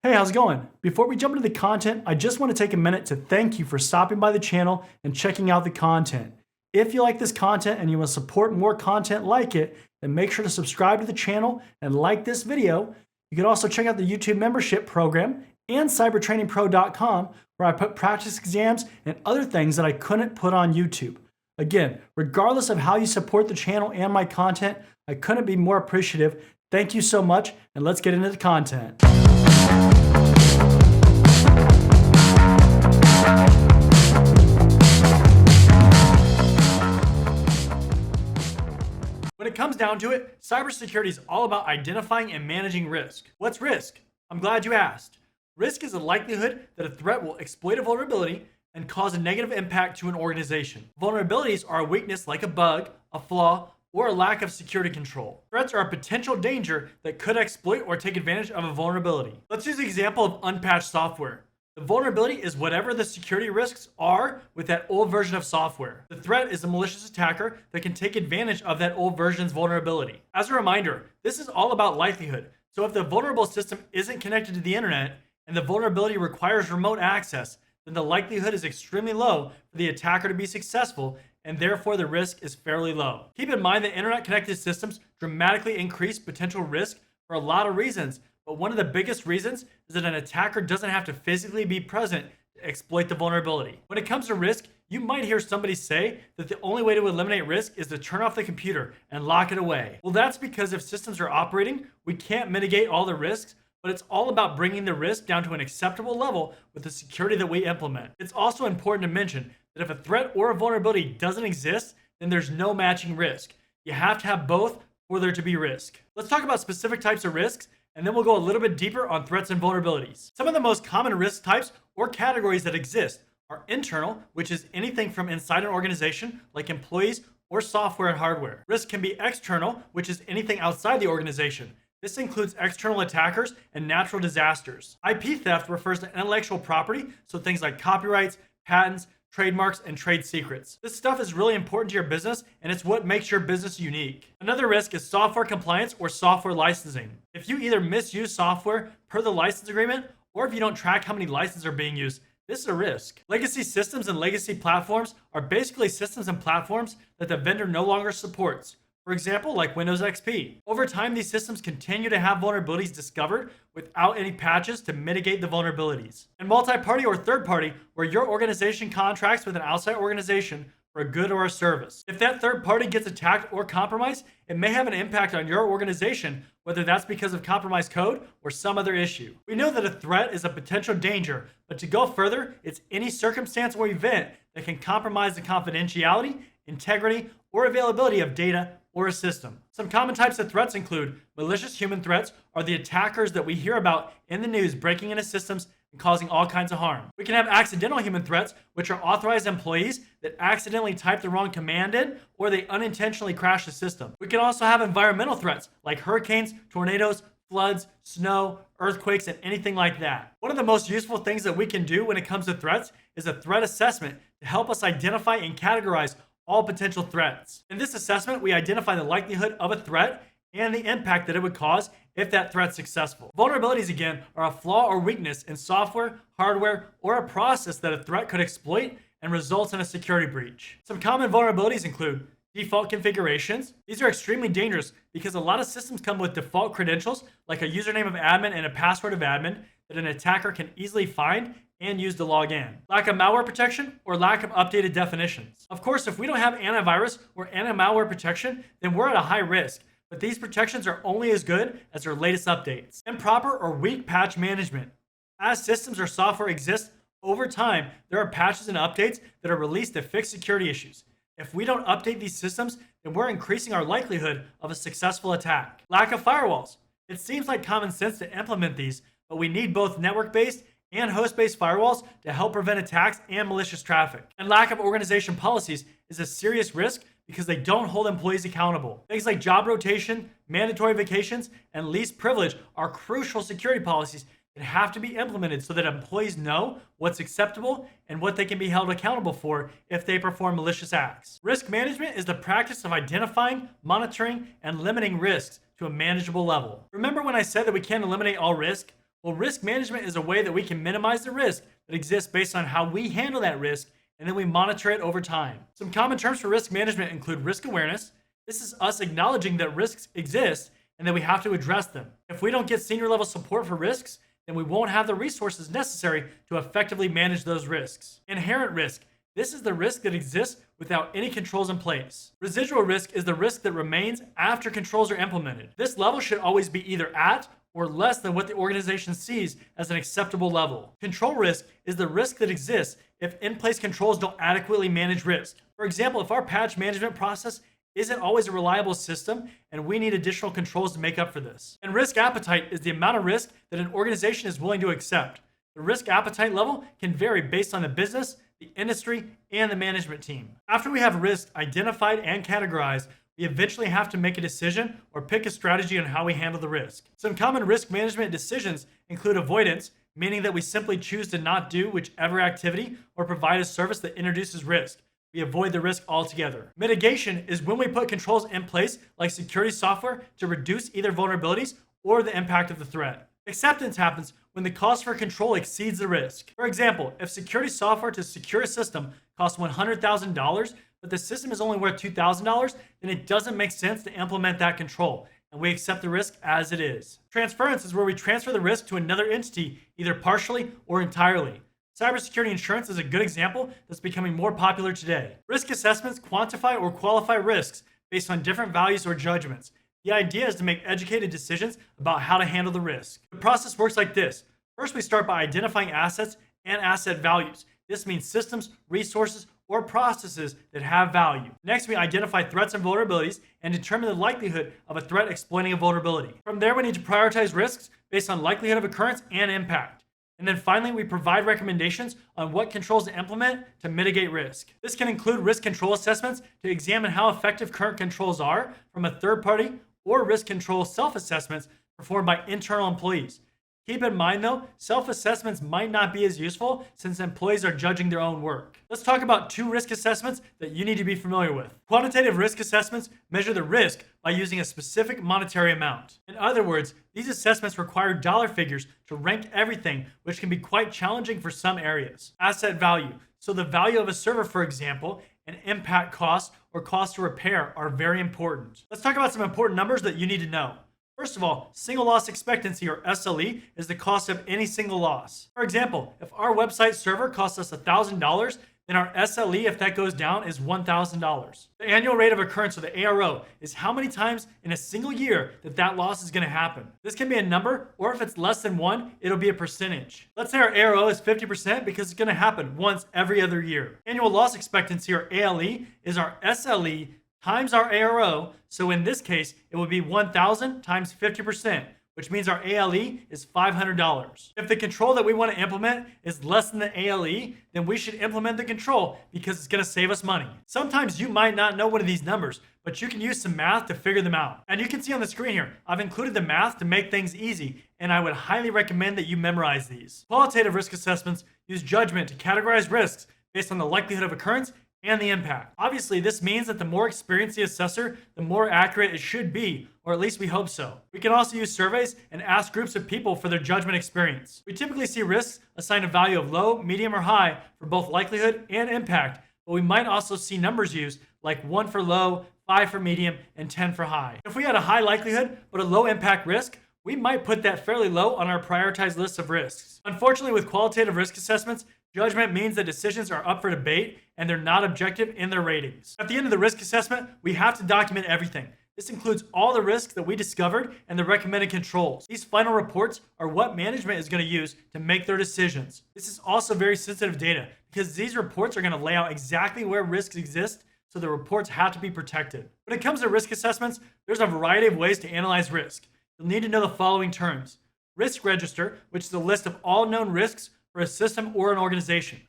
Hey, how's it going? Before we jump into the content, I just want to take a minute to thank you for stopping by the channel and checking out the content. If you like this content and you want to support more content like it, then make sure to subscribe to the channel and like this video. You can also check out the YouTube membership program and cybertrainingpro.com, where I put practice exams and other things that I couldn't put on YouTube. Again, regardless of how you support the channel and my content, I couldn't be more appreciative. Thank you so much, and let's get into the content. When it comes down to it, cybersecurity is all about identifying and managing risk. What's risk? I'm glad you asked. Risk is the likelihood that a threat will exploit a vulnerability and cause a negative impact to an organization. Vulnerabilities are a weakness like a bug, a flaw, or a lack of security control. Threats are a potential danger that could exploit or take advantage of a vulnerability. Let's use the example of unpatched software. The vulnerability is whatever the security risks are with that old version of software. The threat is a malicious attacker that can take advantage of that old version's vulnerability. As a reminder, this is all about likelihood. So if the vulnerable system isn't connected to the internet and the vulnerability requires remote access, then the likelihood is extremely low for the attacker to be successful, and therefore the risk is fairly low. Keep in mind that internet-connected systems dramatically increase potential risk for a lot of reasons, but one of the biggest reasons is that an attacker doesn't have to physically be present to exploit the vulnerability. When it comes to risk, you might hear somebody say that the only way to eliminate risk is to turn off the computer and lock it away. Well, that's because if systems are operating, we can't mitigate all the risks, but it's all about bringing the risk down to an acceptable level with the security that we implement. It's also important to mention that if a threat or a vulnerability doesn't exist, then there's no matching risk. You have to have both for there to be risk. Let's talk about specific types of risks, and then we'll go a little bit deeper on threats and vulnerabilities. Some of the most common risk types or categories that exist are internal, which is anything from inside an organization, like employees or software and hardware. Risk can be external, which is anything outside the organization. This includes external attackers and natural disasters. IP theft refers to intellectual property, so things like copyrights, patents, trademarks, and trade secrets. This stuff is really important to your business, and it's what makes your business unique. Another risk is software compliance or software licensing. If you either misuse software per the license agreement, or if you don't track how many licenses are being used, this is a risk. Legacy systems and legacy platforms are basically systems and platforms that the vendor no longer supports. For example, like Windows XP. Over time, these systems continue to have vulnerabilities discovered without any patches to mitigate the vulnerabilities. And multi-party or third-party, where your organization contracts with an outside organization for a good or a service. If that third party gets attacked or compromised, it may have an impact on your organization, whether that's because of compromised code or some other issue. We know that a threat is a potential danger, but to go further, it's any circumstance or event that can compromise the confidentiality, integrity, or availability of data or a system. Some common types of threats include malicious human threats, are the attackers that we hear about in the news breaking into systems and causing all kinds of harm. We can have accidental human threats, which are authorized employees that accidentally type the wrong command in, or they unintentionally crash the system. We can also have environmental threats like hurricanes, tornadoes, floods, snow, earthquakes, and anything like that. One of the most useful things that we can do when it comes to threats is a threat assessment to help us identify and categorize all potential threats. In this assessment, we identify the likelihood of a threat and the impact that it would cause if that threat's successful. Vulnerabilities, again, are a flaw or weakness in software, hardware, or a process that a threat could exploit and results in a security breach. Some common vulnerabilities include default configurations. These are extremely dangerous because a lot of systems come with default credentials like a username of admin and a password of admin that an attacker can easily find and use to log in. Lack of malware protection or lack of updated definitions. Of course, if we don't have antivirus or anti-malware protection, then we're at a high risk, but these protections are only as good as their latest updates. Improper or weak patch management. As systems or software exist over time, there are patches and updates that are released to fix security issues. If we don't update these systems, then we're increasing our likelihood of a successful attack. Lack of firewalls. It seems like common sense to implement these, but we need both network-based and host-based firewalls to help prevent attacks and malicious traffic. And lack of organization policies is a serious risk because they don't hold employees accountable. Things like job rotation, mandatory vacations, and least privilege are crucial security policies that have to be implemented so that employees know what's acceptable and what they can be held accountable for if they perform malicious acts. Risk management is the practice of identifying, monitoring, and limiting risks to a manageable level. Remember when I said that we can't eliminate all risk? Well, risk management is a way that we can minimize the risk that exists based on how we handle that risk, and then we monitor it over time. Some common terms for risk management include risk awareness. This is us acknowledging that risks exist and that we have to address them. If we don't get senior level support for risks, then we won't have the resources necessary to effectively manage those risks. Inherent risk. This is the risk that exists without any controls in place. Residual risk is the risk that remains after controls are implemented. This level should always be either at or less than what the organization sees as an acceptable level. Control risk is the risk that exists if in-place controls don't adequately manage risk. For example, if our patch management process isn't always a reliable system and we need additional controls to make up for this. And risk appetite is the amount of risk that an organization is willing to accept. The risk appetite level can vary based on the business, the industry, and the management team. After we have risk identified and categorized, we eventually have to make a decision or pick a strategy on how we handle the risk. Some common risk management decisions include avoidance, meaning that we simply choose to not do whichever activity or provide a service that introduces risk. We avoid the risk altogether. Mitigation is when we put controls in place like security software to reduce either vulnerabilities or the impact of the threat. Acceptance happens when the cost for control exceeds the risk. For example, if security software to secure a system costs $100,000, but the system is only worth $2,000, then it doesn't make sense to implement that control, and we accept the risk as it is. Transference is where we transfer the risk to another entity, either partially or entirely. Cybersecurity insurance is a good example that's becoming more popular today. Risk assessments quantify or qualify risks based on different values or judgments. The idea is to make educated decisions about how to handle the risk. The process works like this. First, we start by identifying assets and asset values. This means systems, resources, or processes that have value. Next, we identify threats and vulnerabilities and determine the likelihood of a threat exploiting a vulnerability. From there, we need to prioritize risks based on likelihood of occurrence and impact. And then finally, we provide recommendations on what controls to implement to mitigate risk. This can include risk control assessments to examine how effective current controls are from a third party, or risk control self-assessments performed by internal employees. Keep in mind though, self-assessments might not be as useful since employees are judging their own work. Let's talk about two risk assessments that you need to be familiar with. Quantitative risk assessments measure the risk by using a specific monetary amount. In other words, these assessments require dollar figures to rank everything, which can be quite challenging for some areas. Asset value. So the value of a server, for example, and impact cost or cost to repair are very important. Let's talk about some important numbers that you need to know. First of all, single loss expectancy, or SLE, is the cost of any single loss. For example, if our website server costs us $1,000, then our SLE, if that goes down, is $1,000. The annual rate of occurrence, or the ARO, is how many times in a single year that loss is going to happen. This can be a number, or if it's less than 1, it'll be a percentage. Let's say our ARO is 50% because it's going to happen once every other year. Annual loss expectancy, or ALE, is our SLE times our ARO, so in this case, it would be 1,000 times 50%, which means our ALE is $500. If the control that we want to implement is less than the ALE, then we should implement the control because it's going to save us money. Sometimes you might not know one of these numbers, but you can use some math to figure them out. And you can see on the screen here, I've included the math to make things easy, and I would highly recommend that you memorize these. Qualitative risk assessments use judgment to categorize risks based on the likelihood of occurrence and the impact. Obviously, this means that the more experienced the assessor, the more accurate it should be, or at least we hope so. We can also use surveys and ask groups of people for their judgment experience. We typically see risks assigned a value of low, medium, or high for both likelihood and impact, but we might also see numbers used like 1 for low, 5 for medium, and 10 for high. If we had a high likelihood but a low impact risk, we might put that fairly low on our prioritized list of risks. Unfortunately, with qualitative risk assessments, judgment means that decisions are up for debate and they're not objective in their ratings. At the end of the risk assessment, we have to document everything. This includes all the risks that we discovered and the recommended controls. These final reports are what management is going to use to make their decisions. This is also very sensitive data because these reports are going to lay out exactly where risks exist, so the reports have to be protected. When it comes to risk assessments, there's a variety of ways to analyze risk. You'll need to know the following terms. Risk register, which is a list of all known risks for a system or an organization.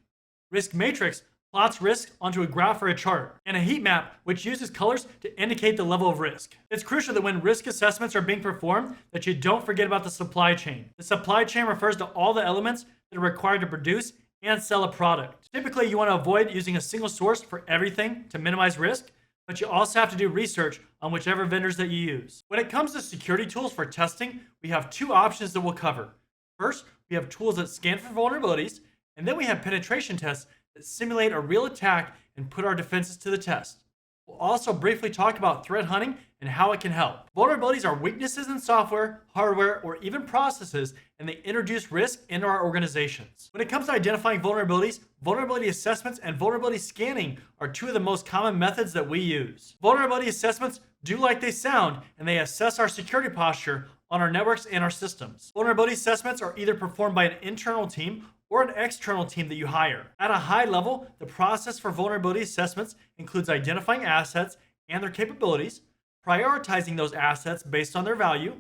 Risk matrix plots risk onto a graph or a chart. And a heat map, which uses colors to indicate the level of risk. It's crucial that when risk assessments are being performed, that you don't forget about the supply chain. The supply chain refers to all the elements that are required to produce and sell a product. Typically, you want to avoid using a single source for everything to minimize risk, but you also have to do research on whichever vendors that you use. When it comes to security tools for testing, we have two options that we'll cover. First, we have tools that scan for vulnerabilities, and then we have penetration tests that simulate a real attack and put our defenses to the test. We'll also briefly talk about threat hunting and how it can help. Vulnerabilities are weaknesses in software, hardware, or even processes, and they introduce risk into our organizations. When it comes to identifying vulnerabilities, vulnerability assessments and vulnerability scanning are two of the most common methods that we use. Vulnerability assessments do like they sound, and they assess our security posture on our networks and our systems. Vulnerability assessments are either performed by an internal team or an external team that you hire. At a high level, the process for vulnerability assessments includes identifying assets and their capabilities, prioritizing those assets based on their value,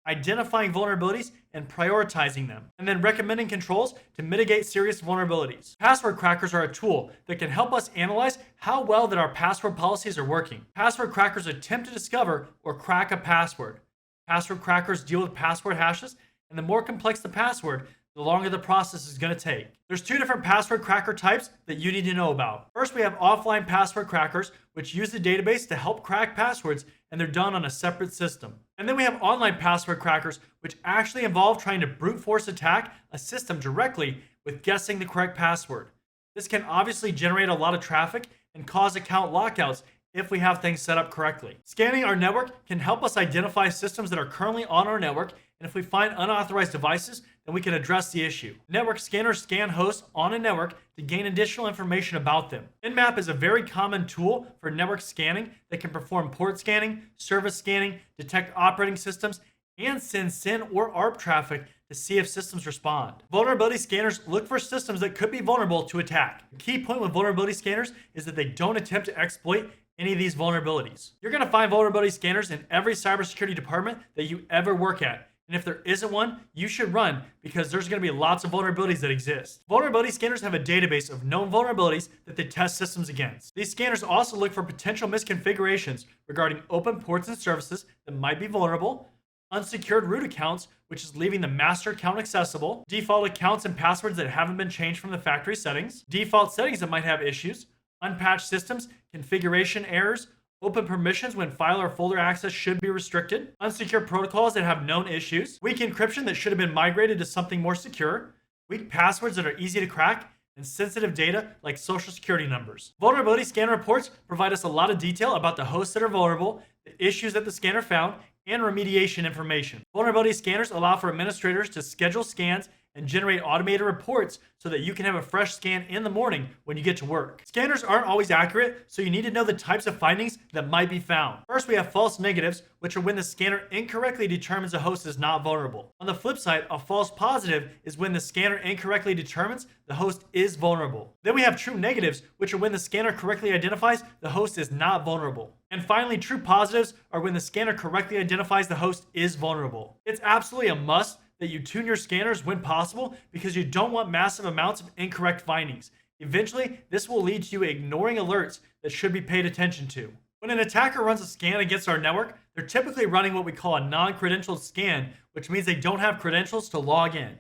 identifying vulnerabilities and prioritizing them, and then recommending controls to mitigate serious vulnerabilities. Password crackers are a tool that can help us analyze how well that our password policies are working. Password crackers attempt to discover or crack a password. Password crackers deal with password hashes, and the more complex the password, the longer the process is going to take. There's two different password cracker types that you need to know about. First, we have offline password crackers, which use the database to help crack passwords, and they're done on a separate system. And then we have online password crackers, which actually involve trying to brute force attack a system directly with guessing the correct password. This can obviously generate a lot of traffic and cause account lockouts if we have things set up correctly. Scanning our network can help us identify systems that are currently on our network, and if we find unauthorized devices, then we can address the issue. Network scanners scan hosts on a network to gain additional information about them. Nmap is a very common tool for network scanning that can perform port scanning, service scanning, detect operating systems, and send SYN or ARP traffic to see if systems respond. Vulnerability scanners look for systems that could be vulnerable to attack. The key point with vulnerability scanners is that they don't attempt to exploit any of these vulnerabilities. You're going to find vulnerability scanners in every cybersecurity department that you ever work at. And if there isn't one, you should run, because there's going to be lots of vulnerabilities that exist. Vulnerability scanners have a database of known vulnerabilities that they test systems against. These scanners also look for potential misconfigurations regarding open ports and services that might be vulnerable, unsecured root accounts, which is leaving the master account accessible, default accounts and passwords that haven't been changed from the factory settings, default settings that might have issues, unpatched systems, configuration errors, open permissions when file or folder access should be restricted, unsecure protocols that have known issues, weak encryption that should have been migrated to something more secure, weak passwords that are easy to crack, and sensitive data like social security numbers. Vulnerability scanner reports provide us a lot of detail about the hosts that are vulnerable, the issues that the scanner found, and remediation information. Vulnerability scanners allow for administrators to schedule scans and generate automated reports so that you can have a fresh scan in the morning when you get to work. Scanners aren't always accurate, so you need to know the types of findings that might be found. First, we have false negatives, which are when the scanner incorrectly determines a host is not vulnerable. On the flip side, a false positive is when the scanner incorrectly determines the host is vulnerable. Then we have true negatives, which are when the scanner correctly identifies the host is not vulnerable. And finally, true positives are when the scanner correctly identifies the host is vulnerable. It's absolutely a must that you tune your scanners when possible, because you don't want massive amounts of incorrect findings. Eventually, this will lead to you ignoring alerts that should be paid attention to. When an attacker runs a scan against our network, they're typically running what we call a non-credentialed scan, which means they don't have credentials to log in.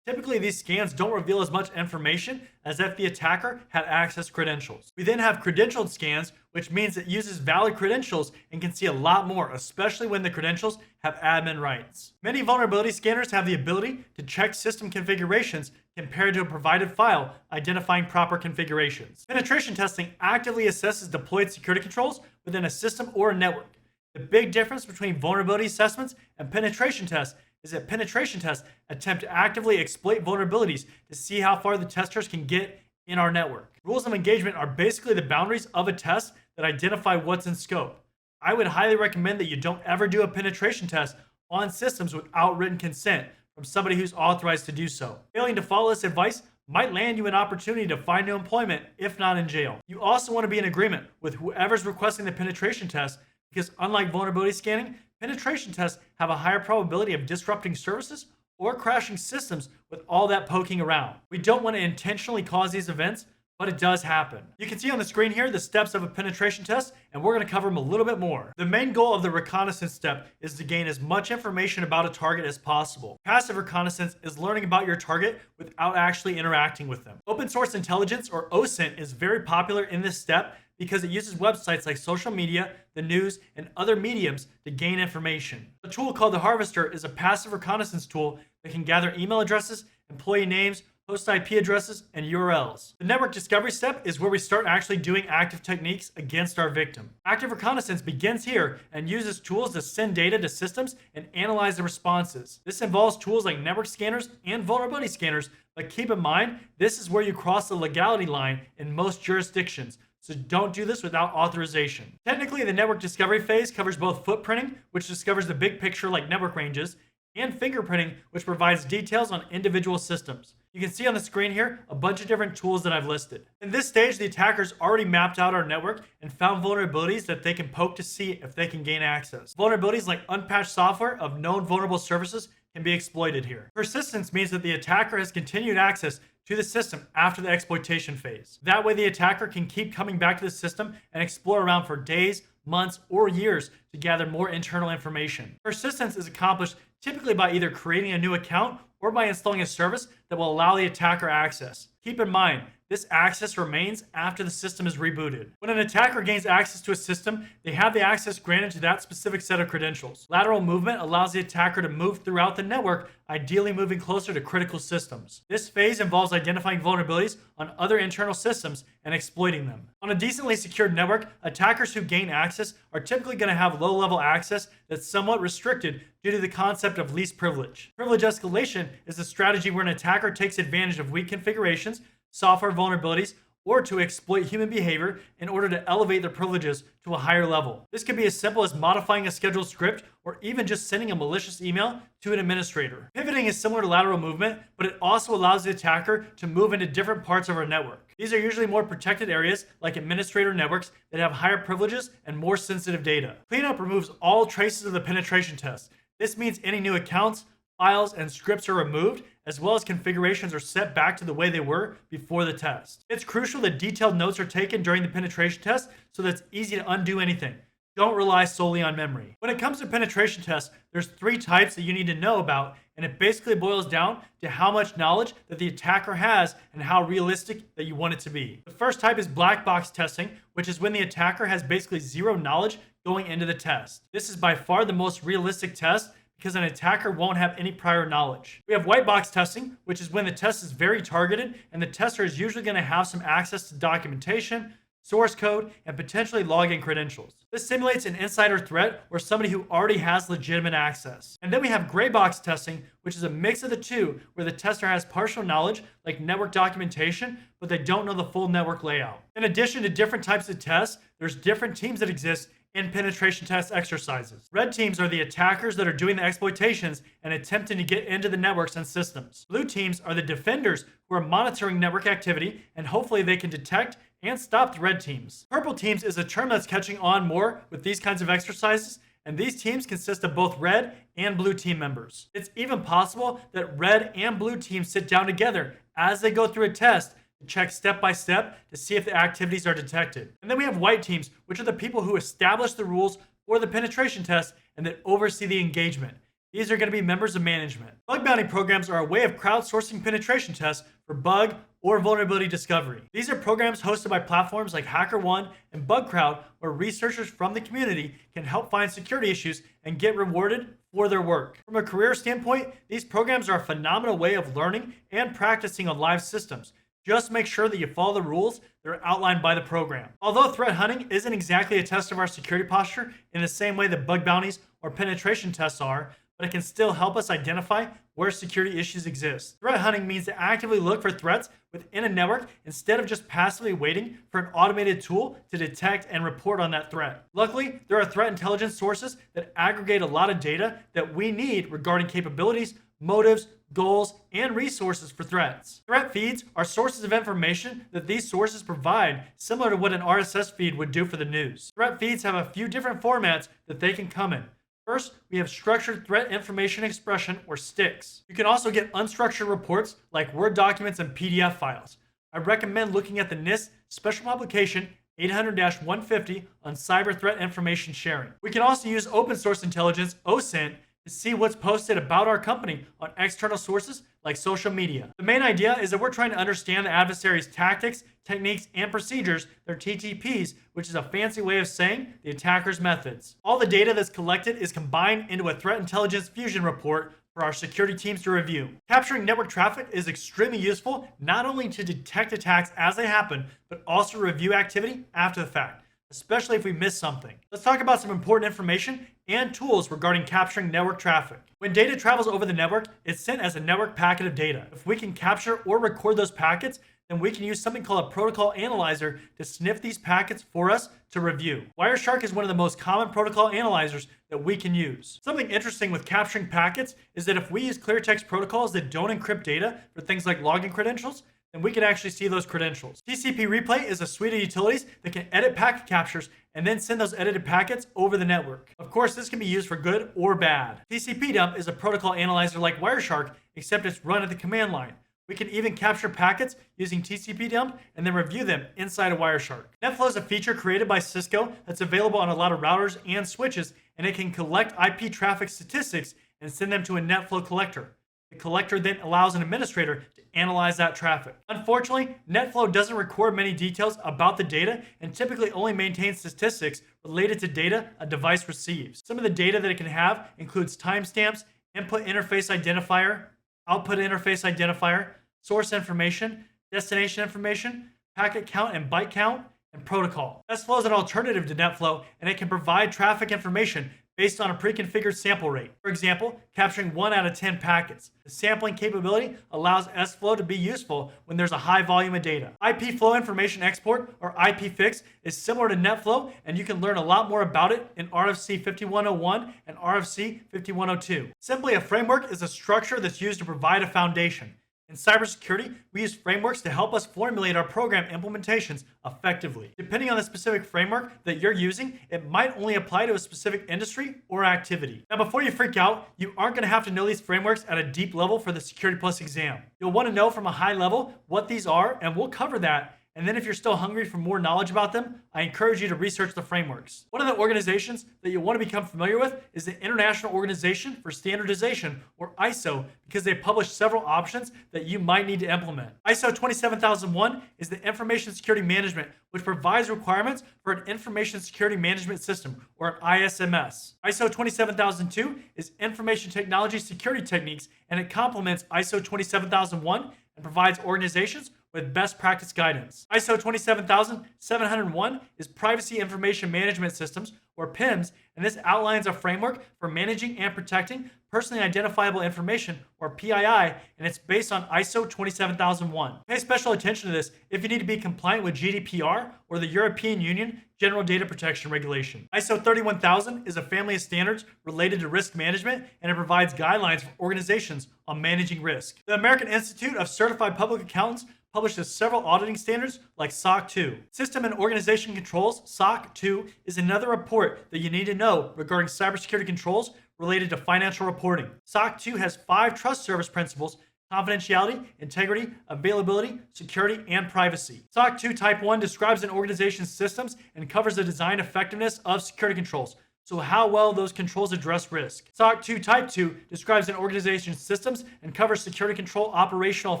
Typically, these scans don't reveal as much information as if the attacker had access credentials. We then have credentialed scans, which means it uses valid credentials and can see a lot more, especially when the credentials have admin rights. Many vulnerability scanners have the ability to check system configurations compared to a provided file identifying proper configurations. Penetration testing actively assesses deployed security controls within a system or a network. The big difference between vulnerability assessments and penetration tests is that penetration tests attempt to actively exploit vulnerabilities to see how far the testers can get in our network. Rules of engagement are basically the boundaries of a test that identify what's in scope. I would highly recommend that you don't ever do a penetration test on systems without written consent from somebody who's authorized to do so. Failing to follow this advice might land you an opportunity to find new employment, if not in jail. You also want to be in agreement with whoever's requesting the penetration test, because unlike vulnerability scanning, penetration tests have a higher probability of disrupting services or crashing systems with all that poking around. We don't want to intentionally cause these events, but it does happen. You can see on the screen here the steps of a penetration test, and we're going to cover them a little bit more. The main goal of the reconnaissance step is to gain as much information about a target as possible. Passive reconnaissance is learning about your target without actually interacting with them. Open source intelligence, or OSINT, is very popular in this step because it uses websites like social media, the news, and other mediums to gain information. A tool called the Harvester is a passive reconnaissance tool They can gather email addresses, employee names, host IP addresses, and URLs. The network discovery step is where we start actually doing active techniques against our victim. Active reconnaissance begins here and uses tools to send data to systems and analyze the responses. This involves tools like network scanners and vulnerability scanners, but keep in mind, this is where you cross the legality line in most jurisdictions. So don't do this without authorization. Technically, the network discovery phase covers both footprinting, which discovers the big picture like network ranges, and fingerprinting, which provides details on individual systems. You can see on the screen here a bunch of different tools that I've listed. In this stage, the attackers already mapped out our network and found vulnerabilities that they can poke to see if they can gain access. Vulnerabilities like unpatched software of known vulnerable services can be exploited here. Persistence means that the attacker has continued access to the system after the exploitation phase. That way the attacker can keep coming back to the system and explore around for days, months, or years to gather more internal information. Persistence is accomplished typically by either creating a new account or by installing a service that will allow the attacker access. Keep in mind, this access remains after the system is rebooted. When an attacker gains access to a system, they have the access granted to that specific set of credentials. Lateral movement allows the attacker to move throughout the network, ideally moving closer to critical systems. This phase involves identifying vulnerabilities on other internal systems and exploiting them. On a decently secured network, attackers who gain access are typically going to have low-level access that's somewhat restricted due to the concept of least privilege. Privilege escalation is a strategy where an attacker takes advantage of weak configurations, software vulnerabilities, or to exploit human behavior in order to elevate their privileges to a higher level. This can be as simple as modifying a scheduled script or even just sending a malicious email to an administrator. Pivoting is similar to lateral movement, but it also allows the attacker to move into different parts of our network. These are usually more protected areas like administrator networks that have higher privileges and more sensitive data. Cleanup removes all traces of the penetration test. This means any new accounts, files, and scripts are removed, as well as configurations are set back to the way they were before the test. It's crucial that detailed notes are taken during the penetration test so that it's easy to undo anything. Don't rely solely on memory. When it comes to penetration tests, there's 3 types that you need to know about, and it basically boils down to how much knowledge that the attacker has and how realistic that you want it to be. The first type is black box testing, which is when the attacker has basically zero knowledge going into the test. This is by far the most realistic test because an attacker won't have any prior knowledge. We have white box testing, which is when the test is very targeted and the tester is usually going to have some access to documentation, source code, and potentially login credentials. This simulates an insider threat or somebody who already has legitimate access. And then we have gray box testing, which is a mix of the two, where the tester has partial knowledge, like network documentation, but they don't know the full network layout. In addition to different types of tests, there's different teams that exist in penetration test exercises. Red teams are the attackers that are doing the exploitations and attempting to get into the networks and systems. Blue teams are the defenders who are monitoring network activity, and hopefully they can detect and stop the red teams. Purple teams is a term that's catching on more with these kinds of exercises, and these teams consist of both red and blue team members. It's even possible that red and blue teams sit down together as they go through a test to check step by step to see if the activities are detected. And then we have white teams, which are the people who establish the rules for the penetration test and that oversee the engagement. These are going to be members of management. Bug bounty programs are a way of crowdsourcing penetration tests for bug or vulnerability discovery. These are programs hosted by platforms like HackerOne and BugCrowd, where researchers from the community can help find security issues and get rewarded for their work. From a career standpoint, these programs are a phenomenal way of learning and practicing on live systems. Just make sure that you follow the rules that are outlined by the program. Although threat hunting isn't exactly a test of our security posture in the same way that bug bounties or penetration tests are, but it can still help us identify where security issues exist. Threat hunting means to actively look for threats within a network instead of just passively waiting for an automated tool to detect and report on that threat. Luckily, there are threat intelligence sources that aggregate a lot of data that we need regarding capabilities, motives, goals, and resources for threats. Threat feeds are sources of information that these sources provide, similar to what an RSS feed would do for the news. Threat feeds have a few different formats that they can come in. First, we have structured threat information expression, or STIX. You can also get unstructured reports like Word documents and PDF files. I recommend looking at the NIST Special Publication 800-150 on cyber threat information sharing. We can also use open source intelligence, OSINT, to see what's posted about our company on external sources like social media. The main idea is that we're trying to understand the adversary's tactics, techniques, and procedures, their TTPs, which is a fancy way of saying the attacker's methods. All the data that's collected is combined into a threat intelligence fusion report for our security teams to review. Capturing network traffic is extremely useful, not only to detect attacks as they happen, but also review activity after the fact, especially if we miss something. Let's talk about some important information and tools regarding capturing network traffic. When data travels over the network, it's sent as a network packet of data. If we can capture or record those packets, then we can use something called a protocol analyzer to sniff these packets for us to review. Wireshark is one of the most common protocol analyzers that we can use. Something interesting with capturing packets is that if we use clear text protocols that don't encrypt data for things like login credentials, then we can actually see those credentials. TCP Replay is a suite of utilities that can edit packet captures and then send those edited packets over the network. Of course, this can be used for good or bad. TCP Dump is a protocol analyzer like Wireshark, except it's run at the command line. We can even capture packets using TCP dump and then review them inside of Wireshark. NetFlow is a feature created by Cisco that's available on a lot of routers and switches, and it can collect IP traffic statistics and send them to a NetFlow collector. The collector then allows an administrator to analyze that traffic. Unfortunately, NetFlow doesn't record many details about the data and typically only maintains statistics related to data a device receives. Some of the data that it can have includes timestamps, input interface identifier, output interface identifier, source information, destination information, packet count and byte count, and protocol. SFlow is an alternative to NetFlow, and it can provide traffic information based on a pre-configured sample rate. For example, capturing 1 out of 10 packets. The sampling capability allows SFlow to be useful when there's a high volume of data. IP flow information export, or IPFix, is similar to NetFlow, and you can learn a lot more about it in RFC 5101 and RFC 5102. Simply, a framework is a structure that's used to provide a foundation. In cybersecurity, we use frameworks to help us formulate our program implementations effectively. Depending on the specific framework that you're using, it might only apply to a specific industry or activity. Now, before you freak out, you aren't going to have to know these frameworks at a deep level for the Security Plus exam. You'll want to know from a high level what these are, and we'll cover that. And then if you're still hungry for more knowledge about them, I encourage you to research the frameworks. One of the organizations that you'll want to become familiar with is the International Organization for Standardization, or ISO, because they publish several options that you might need to implement. ISO 27001 is the Information Security Management, which provides requirements for an Information Security Management System, or an ISMS. ISO 27002 is Information Technology Security Techniques, and it complements ISO 27001 and provides organizations with best practice guidance. ISO 27701 is Privacy Information Management Systems, or PIMS, and this outlines a framework for managing and protecting personally identifiable information, or PII, and it's based on ISO 27001. Pay special attention to this if you need to be compliant with GDPR or the European Union General Data Protection Regulation. ISO 31000 is a family of standards related to risk management, and it provides guidelines for organizations on managing risk. The American Institute of Certified Public Accountants publishes several auditing standards like SOC 2. System and Organization Controls, SOC 2, is another report that you need to know regarding cybersecurity controls related to financial reporting. SOC 2 has 5 trust service principles: confidentiality, integrity, availability, security, and privacy. SOC 2 Type 1 describes an organization's systems and covers the design effectiveness of security controls, so how well those controls address risk. SOC 2 Type 2 describes an organization's systems and covers security control operational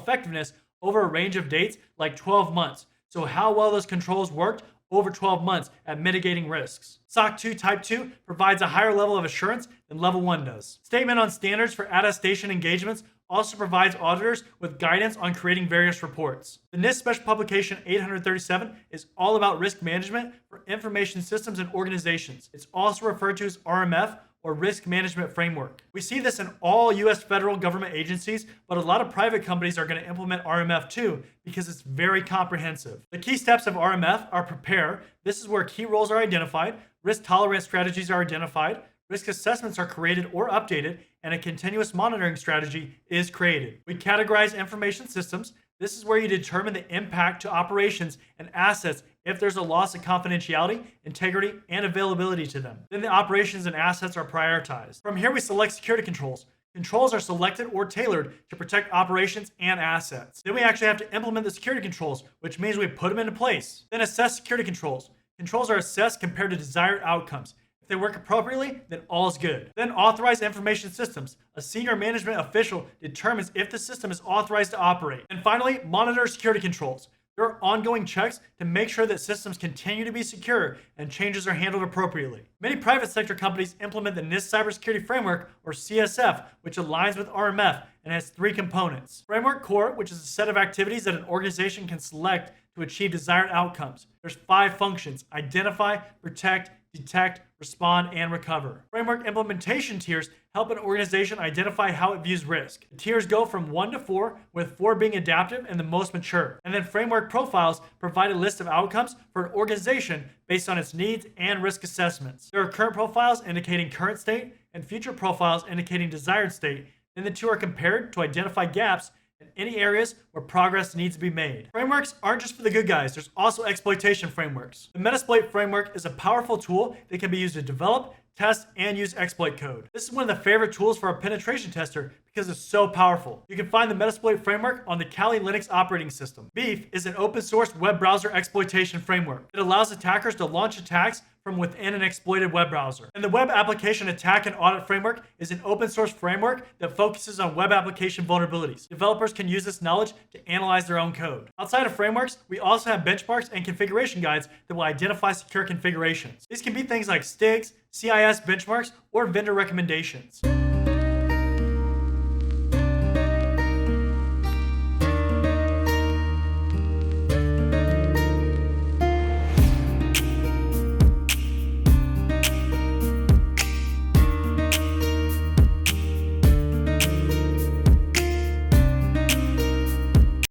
effectiveness over a range of dates like 12 months, so how well those controls worked over 12 months at mitigating risks. SOC 2 Type 2 provides a higher level of assurance than Level 1 does. Statement on Standards for Attestation Engagements also provides auditors with guidance on creating various reports. The NIST Special Publication 837 is all about risk management for information systems and organizations. It's also referred to as RMF, or Risk Management Framework. We see this in all US federal government agencies, but a lot of private companies are going to implement RMF too because it's very comprehensive. The key steps of RMF are prepare. This is where key roles are identified, risk tolerance strategies are identified, risk assessments are created or updated, and a continuous monitoring strategy is created. We categorize information systems. This is where you determine the impact to operations and assets if there's a loss of confidentiality, integrity, and availability to them. Then the operations and assets are prioritized. From here, we select security controls. Controls are selected or tailored to protect operations and assets. Then we actually have to implement the security controls, which means we put them into place. Then assess security controls. Controls are assessed compared to desired outcomes. If they work appropriately, then all is good. Then authorize information systems. A senior management official determines if the system is authorized to operate. And finally, monitor security controls. There are ongoing checks to make sure that systems continue to be secure and changes are handled appropriately. Many private sector companies implement the NIST Cybersecurity Framework, or CSF, which aligns with RMF and has 3 components. Framework Core, which is a set of activities that an organization can select to achieve desired outcomes. There's 5 functions: identify, protect, detect, respond, and recover. Framework implementation tiers help an organization identify how it views risk. The tiers go from 1 to 4, with 4 being adaptive and the most mature. And then framework profiles provide a list of outcomes for an organization based on its needs and risk assessments. There are current profiles indicating current state and future profiles indicating desired state. Then the 2 are compared to identify gaps in any areas where progress needs to be made. Frameworks aren't just for the good guys, there's also exploitation frameworks. The Metasploit framework is a powerful tool that can be used to develop, test, and use exploit code. This is one of the favorite tools for a penetration tester because it's so powerful. You can find the Metasploit framework on the Kali Linux operating system. Beef is an open source web browser exploitation framework. It allows attackers to launch attacks from within an exploited web browser. And the Web Application Attack and Audit Framework is an open source framework that focuses on web application vulnerabilities. Developers can use this knowledge to analyze their own code. Outside of frameworks, we also have benchmarks and configuration guides that will identify secure configurations. These can be things like STIGs, CIS benchmarks, or vendor recommendations.